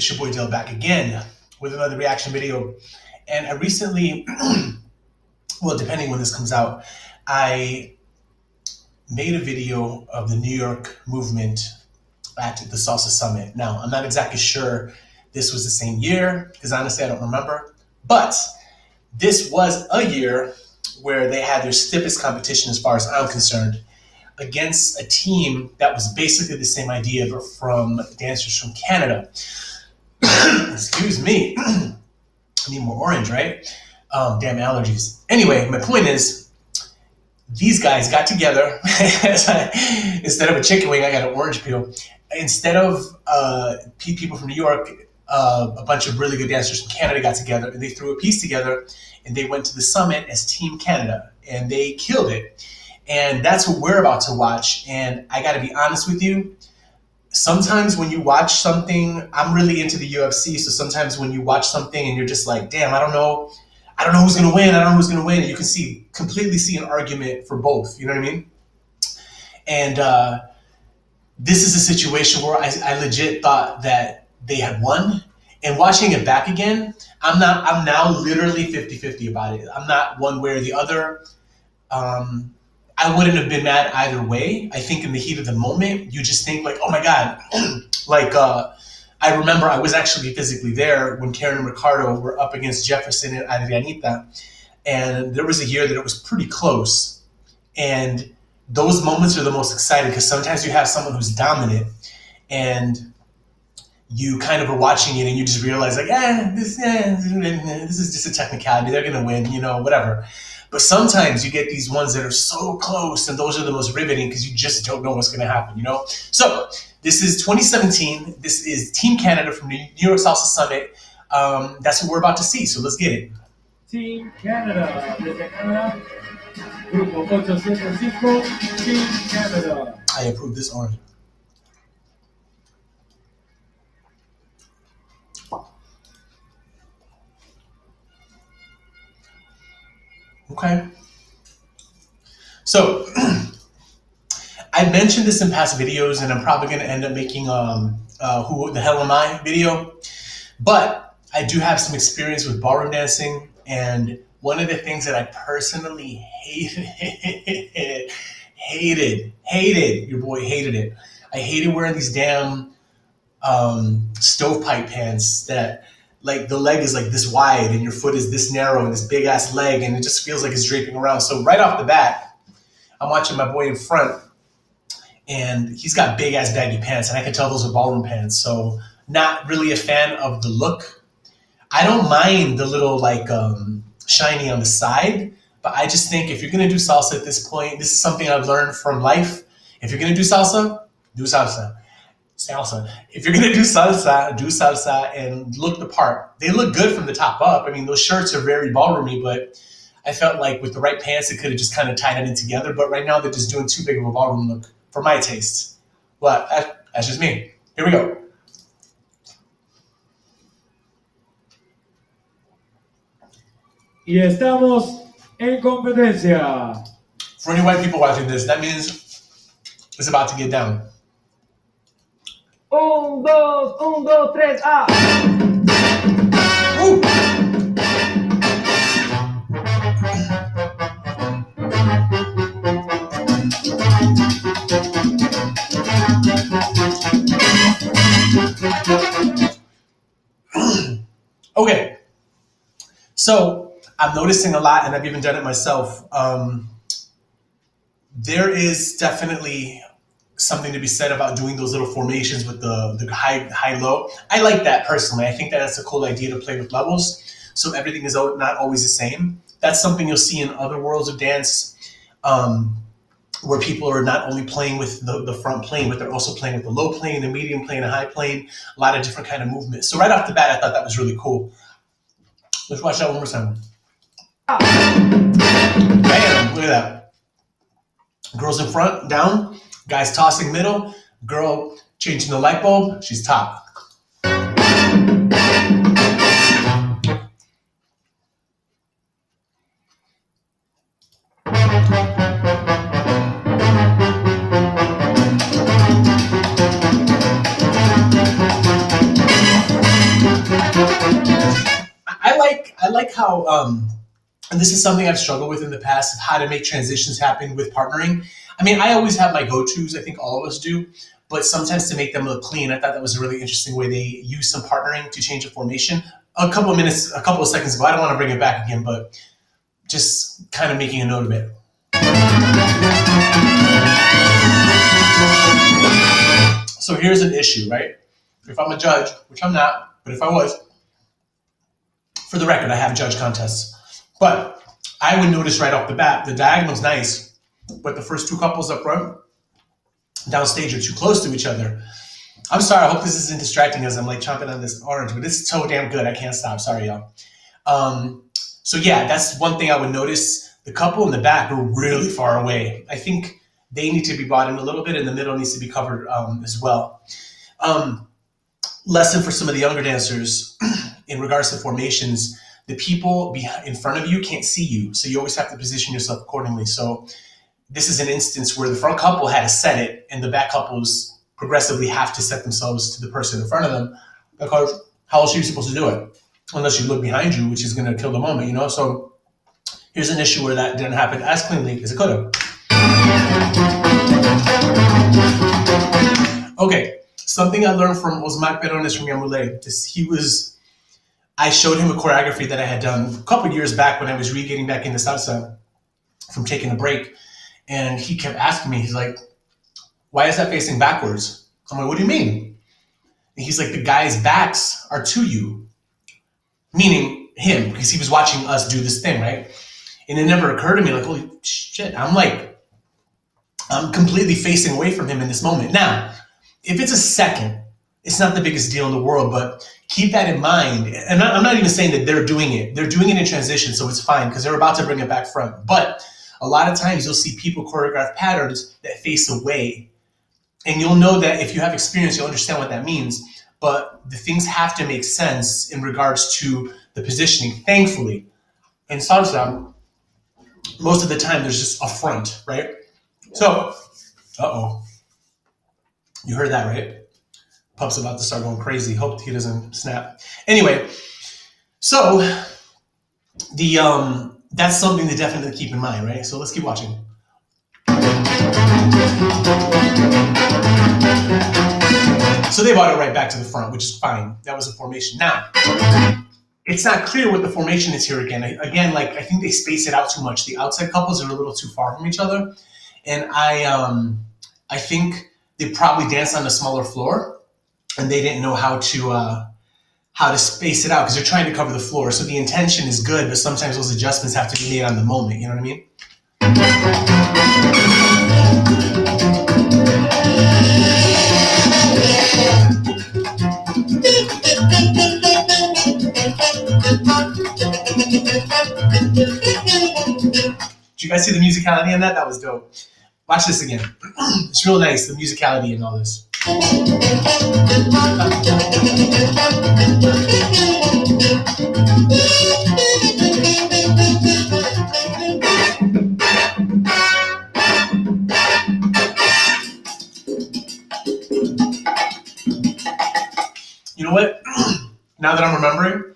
It's your boy Dill back again with another reaction video. And I recently, well, depending when this comes out, I made a video of the New York movement at the Salsa Summit. Now, I'm not exactly sure this was the same year, because honestly, I don't remember. But this was a year where they had their stiffest competition, as far as I'm concerned, against a team that was basically the same idea, but from dancers from Canada. Excuse me. I need more orange, right? Damn allergies. Anyway, my point is, these guys got together. Instead of a chicken wing, I got an orange peel. Instead of people from New York, a bunch of really good dancers from Canada got together, and they threw a piece together, and they went to the summit as Team Canada, and they killed it. And that's what we're about to watch. And I got to be honest with you, sometimes when you watch something, I'm really into the UFC, so sometimes when you watch something and you're just like, damn, I don't know who's going to win, and you can completely see an argument for both, you know what I mean? And this is a situation where I legit thought that they had won. And watching it back again, I'm now literally 50-50 about it. I'm not one way or the other. I wouldn't have been mad either way. I think in the heat of the moment, you just think like, oh my God. I remember I was actually physically there when Karen and Ricardo were up against Jefferson and Adrianita. And there was a year that it was pretty close. And those moments are the most exciting, because sometimes you have someone who's dominant and you kind of are watching it and you just realize like, this is just a technicality. They're going to win, whatever. But sometimes you get these ones that are so close, and those are the most riveting because you just don't know what's going to happen, So this is 2017. This is Team Canada from New York Salsa Summit. That's what we're about to see, so let's get it. Team Canada, desde Canadá, Grupo 875, Team Canada. I approve this orange. Okay. So I mentioned this in past videos, and I'm probably going to end up making Who the Hell Am I video. But I do have some experience with ballroom dancing, and one of the things that I personally hated, your boy hated it. I hated wearing these damn stovepipe pants that, like, the leg is like this wide and your foot is this narrow and this big ass leg, and it just feels like it's draping around. So right off the bat, I'm watching my boy in front, and he's got big ass baggy pants, and I can tell those are ballroom pants. So not really a fan of the look. I don't mind the little like shiny on the side, but I just think if you're gonna do salsa at this point, this is something I've learned from life. If you're gonna do salsa, do salsa. If you're gonna do salsa and look the part. They look good from the top up. I mean, those shirts are very ballroomy, but I felt like with the right pants, it could have just kind of tied it in together. But right now, they're just doing too big of a ballroom look for my taste. But that's just me. Here we go. Y estamos en competencia. For any white people watching this, that means it's about to get down. 1, 2, 3, Woo! Okay, so I'm noticing a lot, and I've even done it myself. There is definitely something to be said about doing those little formations with the high-low. I like that personally. I think that that's a cool idea to play with levels, so everything is not always the same. That's something you'll see in other worlds of dance, where people are not only playing with the front plane, but they're also playing with the low plane, the medium plane, the high plane, a lot of different kind of movements. So right off the bat, I thought that was really cool. Let's watch that one more time. Bam, look at that. Girls in front, down. Guys tossing middle. Girl changing the light bulb. She's top. about, and this is something I've struggled with in the past, of how to make transitions happen with partnering. I mean, I always have my go-tos. I think all of us do. But sometimes to make them look clean, I thought that was a really interesting way they use some partnering to change a formation. A couple of seconds ago, I don't want to bring it back again, but just kind of making a note of it. So here's an issue, right? If I'm a judge, which I'm not, but if I was, for the record, I have judge contests. But I would notice right off the bat, the diagonal's nice, but the first two couples up front, downstage, are too close to each other. I'm sorry, I hope this isn't distracting as I'm like chomping on this orange, but it's so damn good, I can't stop. Sorry, y'all. So yeah, that's one thing I would notice. The couple in the back are really far away. I think they need to be brought in a little bit, and the middle needs to be covered as well. Lesson for some of the younger dancers in regards to formations: the people in front of you can't see you, so you always have to position yourself accordingly. So this is an instance where the front couple had to set it, and the back couples progressively have to set themselves to the person in front of them, because how else are you supposed to do it? Unless you look behind you, which is going to kill the moment, you know? So here's an issue where that didn't happen as cleanly as it could have. Okay, something I learned from Osmar Perones from Yamule. I showed him a choreography that I had done a couple of years back when I was getting back into salsa from taking a break. And he kept asking me, he's like, why is that facing backwards? I'm like, what do you mean? And he's like, the guys' backs are to you. Meaning him, because he was watching us do this thing, right? And it never occurred to me, like, holy shit, I'm completely facing away from him in this moment. Now, if it's a second, it's not the biggest deal in the world, but keep that in mind. And I'm not even saying that they're doing it. They're doing it in transition, so it's fine, because they're about to bring it back front. But a lot of times you'll see people choreograph patterns that face away. And you'll know that if you have experience, you'll understand what that means. But the things have to make sense in regards to the positioning. Thankfully, in salsa, most of the time there's just a front, right? So, you heard that, right? Pup's about to start going crazy. Hope he doesn't snap. Anyway, so that's something to definitely keep in mind, right? So let's keep watching. So they brought it right back to the front, which is fine. That was a formation. Now, it's not clear what the formation is here again. Again, like, I think they space it out too much. The outside couples are a little too far from each other. And I think they probably danced on a smaller floor, and they didn't know how to space it out, because they're trying to cover the floor. So the intention is good, but sometimes those adjustments have to be made on the moment. You know what I mean? Did you guys see the musicality in that? That was dope. Watch this again. It's real nice, the musicality in all this. You know what? Now that I'm remembering,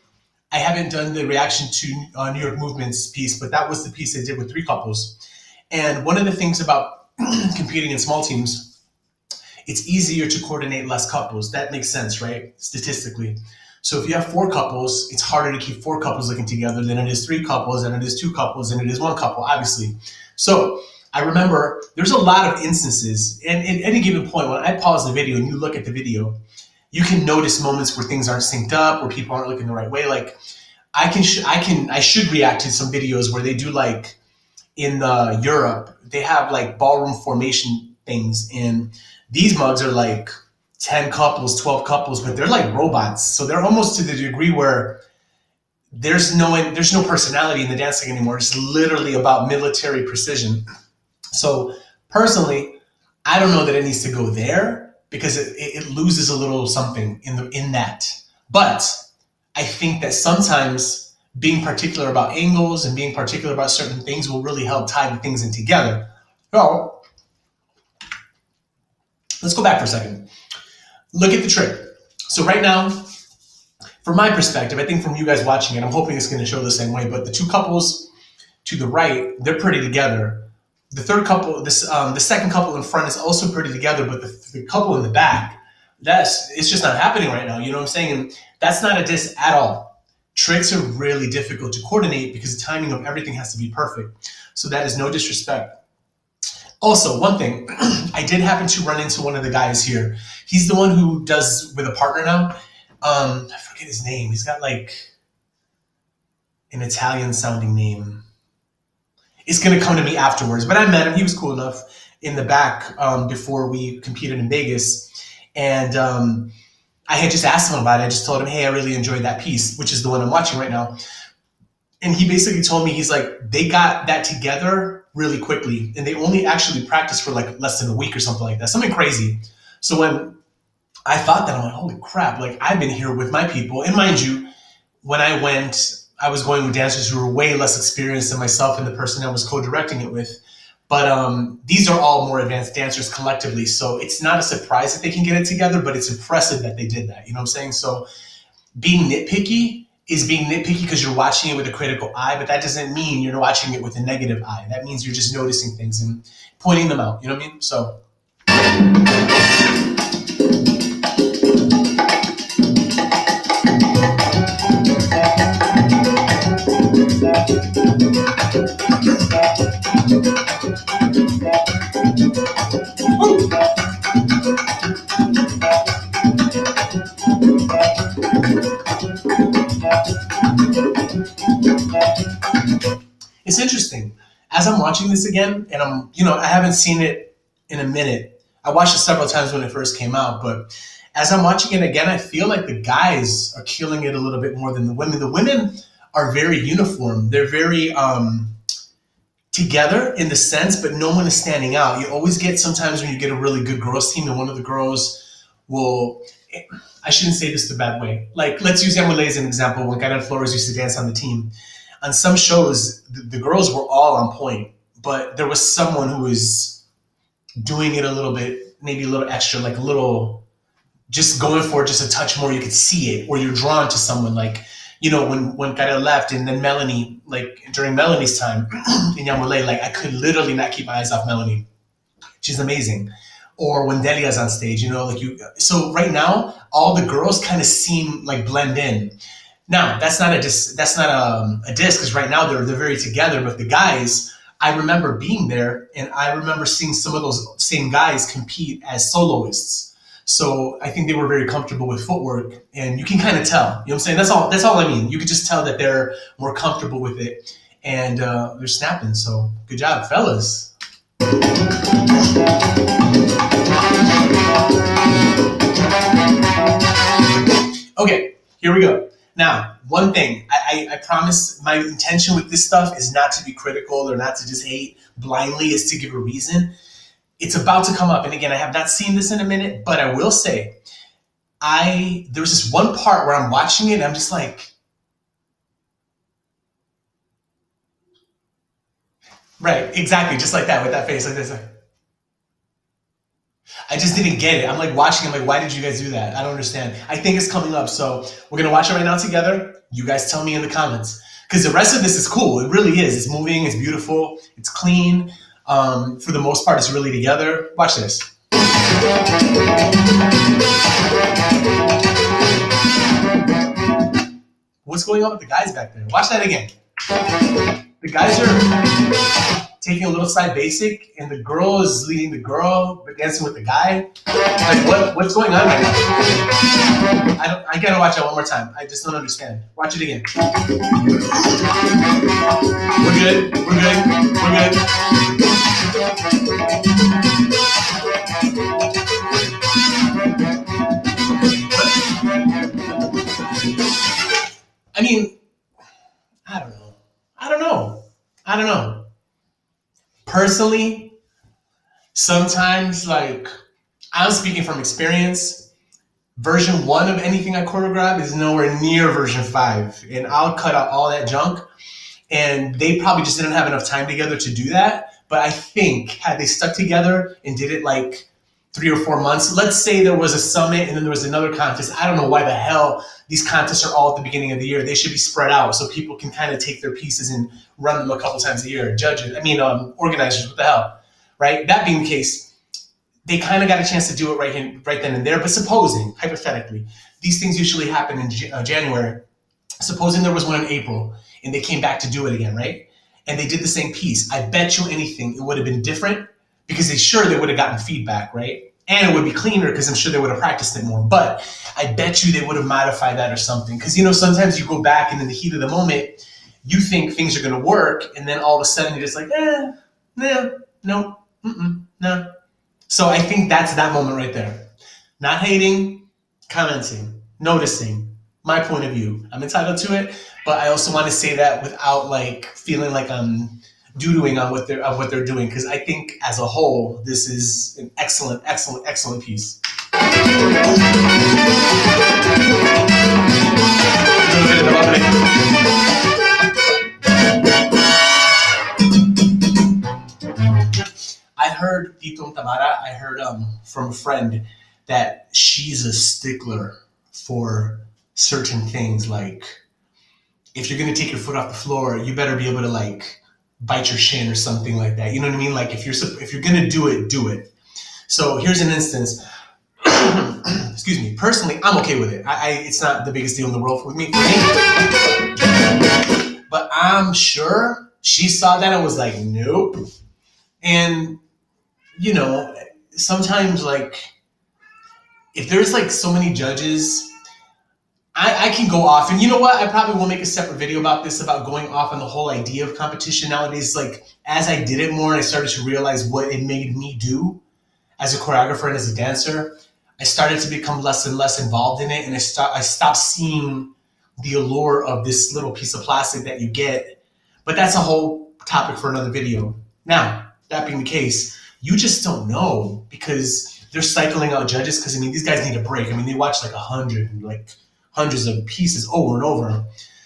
I haven't done the reaction to New York Movements piece, but that was the piece I did with 3 couples. And one of the things about competing in small teams, it's easier to coordinate less couples. That makes sense, right? Statistically. So if you have 4 couples, it's harder to keep 4 couples looking together than it is 3 couples, and it is 2 couples, and it is 1 couple, obviously. So I remember there's a lot of instances, and at any given point, when I pause the video and you look at the video, you can notice moments where things aren't synced up, where people aren't looking the right way. Like I should react to some videos where they do, like in Europe, they have like ballroom formation things, and these mugs are like 10 couples, 12 couples, but they're like robots. So they're almost to the degree where there's no personality in the dancing anymore. It's literally about military precision. So personally, I don't know that it needs to go there, because it loses a little something in that. But I think that sometimes being particular about angles and being particular about certain things will really help tie the things in together. So let's go back for a second. Look at the trick. So right now, from my perspective, I think from you guys watching it, I'm hoping it's going to show the same way. But the two couples to the right, they're pretty together. The third couple, the second couple in front is also pretty together, but the couple in the back, it's just not happening right now. You know what I'm saying? And that's not a diss at all. Tricks are really difficult to coordinate because the timing of everything has to be perfect. So that is no disrespect. Also, one thing, I did happen to run into one of the guys here. He's the one who does with a partner now. I forget his name. He's got like an Italian sounding name. It's going to come to me afterwards, but I met him. He was cool enough in the back before we competed in Vegas. And I had just asked him about it. I just told him, hey, I really enjoyed that piece, which is the one I'm watching right now. And he basically told me, he's like, they got that together really quickly. And they only actually practiced for like less than a week or something like that. Something crazy. So when I thought that, I'm like, holy crap, like I've been here with my people. And mind you, when I went, I was going with dancers who were way less experienced than myself and the person I was co-directing it with. But these are all more advanced dancers collectively. So it's not a surprise that they can get it together, but it's impressive that they did that. You know what I'm saying? So being nitpicky is being nitpicky because you're watching it with a critical eye, but that doesn't mean you're watching it with a negative eye. That means you're just noticing things and pointing them out. You know what I mean? So. It's interesting. As I'm watching this again, and I haven't seen it in a minute. I watched it several times when it first came out, but as I'm watching it again, I feel like the guys are killing it a little bit more than the women. The women are very uniform. They're very together in the sense, but no one is standing out. You always get sometimes when you get a really good girls team and one of the girls will, I shouldn't say this the bad way. Like, let's use Emily as an example. When Karen Flores used to dance on the team, on some shows, the girls were all on point, but there was someone who was doing it a little bit, maybe a little extra, like a little, just going for it just a touch more. You could see it, or you're drawn to someone. Like, when Karen left, and then Melanie, like during Melanie's time in Yamule, like I could literally not keep my eyes off Melanie. She's amazing. Or when Delia's on stage, so right now, all the girls kind of seem like blend in. Now, that's not a diss because right now they're very together. But the guys, I remember being there, and I remember seeing some of those same guys compete as soloists. So I think they were very comfortable with footwork, and you can kind of tell. You know what I'm saying? That's all I mean. You could just tell that they're more comfortable with it, and they're snapping. So good job, fellas. Okay, here we go. Now, one thing, I promise my intention with this stuff is not to be critical or not to just hate blindly, is to give a reason. It's about to come up. And again, I have not seen this in a minute, but I will say, there was this one part where I'm watching it and I'm just like, right, exactly, just like that, with that face, like this. I just didn't get it. I'm like watching, I'm like, why did you guys do that? I don't understand. I think it's coming up. So we're going to watch it right now together. You guys tell me in the comments. Because the rest of this is cool. It really is. It's moving. It's beautiful. It's clean. For the most part, it's really together. Watch this. What's going on with the guys back there? Watch that again. The guys are taking a little side basic, and the girl is leading the girl, but dancing with the guy. Like, what's going on right now? I gotta watch that one more time. I just don't understand. Watch it again. We're good. We're good. We're good. I mean, I don't know. Personally, sometimes, like, I'm speaking from experience, version 1 of anything I choreograph is nowhere near version 5. And I'll cut out all that junk. And they probably just didn't have enough time together to do that. But I think had they stuck together and did it like 3 or 4 months. Let's say there was a summit and then there was another contest. I don't know why the hell these contests are all at the beginning of the year. They should be spread out so people can kind of take their pieces and run them a couple times a year. Organizers, what the hell, right? That being the case, they kind of got a chance to do it right then and there. But supposing, hypothetically, these things usually happen in January. Supposing there was one in April and they came back to do it again, right? And they did the same piece. I bet you anything it would have been different because they would have gotten feedback, right? And it would be cleaner because I'm sure they would have practiced it more. But I bet you they would have modified that or something. Because, sometimes you go back and in the heat of the moment, you think things are going to work. And then all of a sudden you're just like, no. So I think that's that moment right there. Not hating, commenting, noticing, my point of view. I'm entitled to it, but I also want to say that without feeling like I'm doodling on what they're doing, because I think as a whole, this is an excellent, excellent, excellent piece. I heard Tito and Tamara, from a friend that she's a stickler for certain things. Like, if you're going to take your foot off the floor, you better be able to bite your shin or something like that. You know what I mean? Like, if you're going to do it, do it. So here's an instance. Excuse me. Personally, I'm okay with it. It's not the biggest deal in the world for me. But I'm sure she saw that and was like, nope. And, sometimes if there's so many judges, I can go off. And you know what? I probably will make a separate video about this, about going off on the whole idea of competition nowadays. As I did it more and I started to realize what it made me do as a choreographer and as a dancer, I started to become less and less involved in it. And I stopped seeing the allure of this little piece of plastic that you get. But that's a whole topic for another video. Now, that being the case, you just don't know because they're cycling out judges because, these guys need a break. They watch 100 and hundreds of pieces over and over.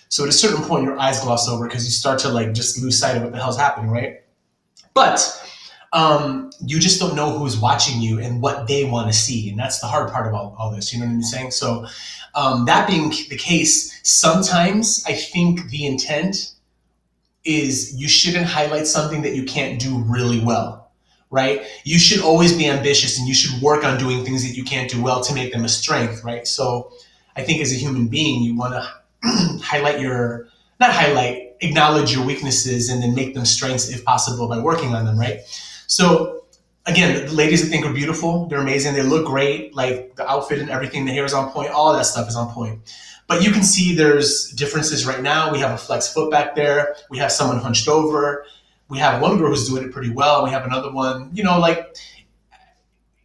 So at a certain point, your eyes gloss over because you start to just lose sight of what the hell's happening, right? But you just don't know who's watching you and what they want to see. And that's the hard part about all this, you know what I'm saying? So that being the case, sometimes I think the intent is you shouldn't highlight something that you can't do really well, right? You should always be ambitious and you should work on doing things that you can't do well to make them a strength, right? So I think as a human being, you want to acknowledge your weaknesses and then make them strengths if possible by working on them, right? So again, the ladies I think are beautiful. They're amazing. They look great. The outfit and everything, the hair is on point. All of that stuff is on point. But you can see there's differences right now. We have a flex foot back there. We have someone hunched over. We have one girl who's doing it pretty well. We have another one,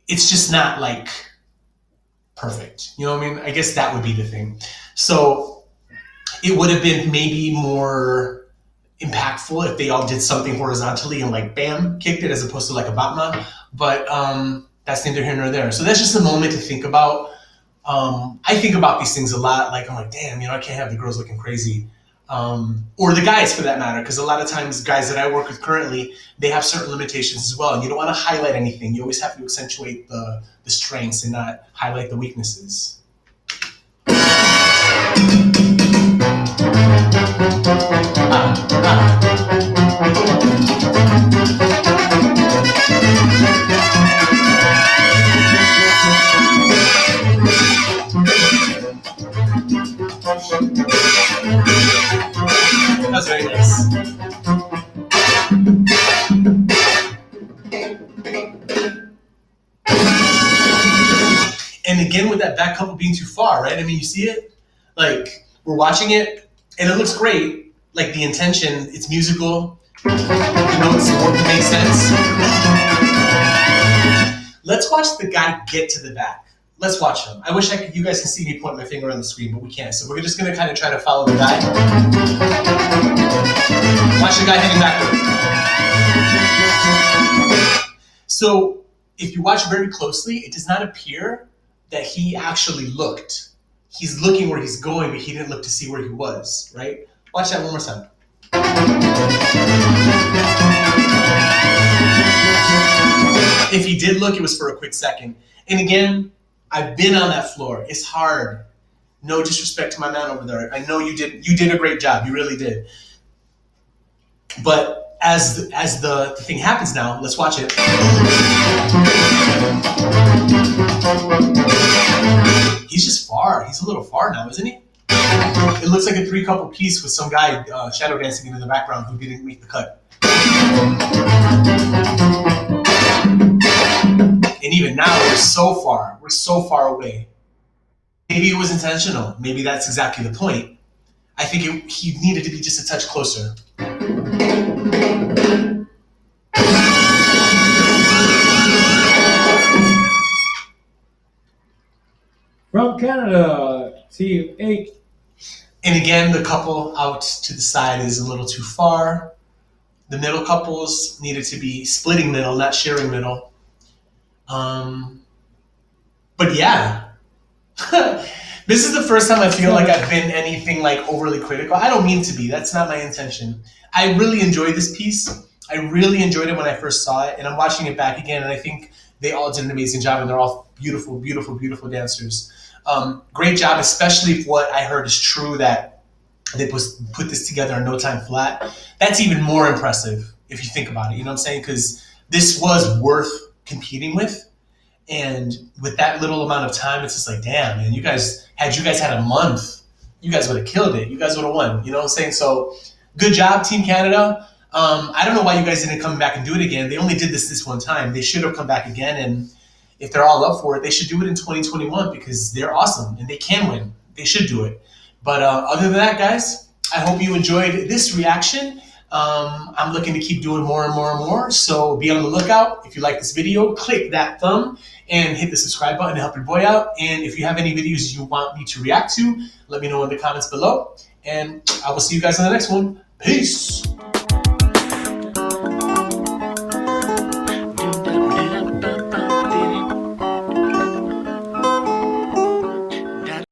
it's just not perfect. You know what I mean? I guess that would be the thing. So it would have been maybe more impactful if they all did something horizontally and bam, kicked it as opposed to a Batman. But that's neither here nor there. So that's just a moment to think about. I think about these things a lot. I'm like, damn, I can't have the girls looking crazy. Or the guys for that matter, because a lot of times guys that I work with currently, they have certain limitations as well. And you don't want to highlight anything. You always have to accentuate the strengths and not highlight the weaknesses. That's very nice. And again, with that back couple being too far, right? You see it? We're watching it, and it looks great. The intention, it's musical. The notes make sense. Let's watch the guy get to the back. Let's watch him. I wish you guys can see me point my finger on the screen, but we can't. So we're just going to kind of try to follow the guy. Watch the guy heading backward. So if you watch very closely, it does not appear that he actually looked. He's looking where he's going, but he didn't look to see where he was, right? Watch that one more time. If he did look, it was for a quick second. And again, I've been on that floor. It's hard. No disrespect to my man over there. I know you did a great job. You really did. But as the thing happens now, let's watch it. He's just far. He's a little far now, isn't he? It looks like a 3-couple piece with some guy shadow dancing in the background who didn't make the cut. And even now, we're so far away. Maybe it was intentional. Maybe that's exactly the point. I think he needed to be just a touch closer. From Canada, Team 8. And again, the couple out to the side is a little too far. The middle couples needed to be splitting middle, not sharing middle. But yeah, this is the first time I feel like I've been anything like overly critical. I don't mean to be. That's not my intention. I really enjoyed this piece. I really enjoyed it when I first saw it, and I'm watching it back again, and I think they all did an amazing job, and they're all beautiful, beautiful, beautiful dancers. Great job, especially if what I heard is true, that they put this together in no time flat. That's even more impressive if you think about it. You know what I'm saying? Because this was worth competing with. And with that little amount of time, it's just like, damn, man, you guys had a month, you guys would have killed it. You guys would have won. You know what I'm saying? So good job, Team Canada. I don't know why you guys didn't come back and do it again. They only did this one time. They should have come back again. And if they're all up for it, they should do it in 2021 because they're awesome and they can win. They should do it. But other than that, guys, I hope you enjoyed this reaction. I'm looking to keep doing more and more and more. So be on the lookout. If you like this video, click that thumb and hit the subscribe button to help your boy out. And if you have any videos you want me to react to, let me know in the comments below. And I will see you guys in the next one. Peace.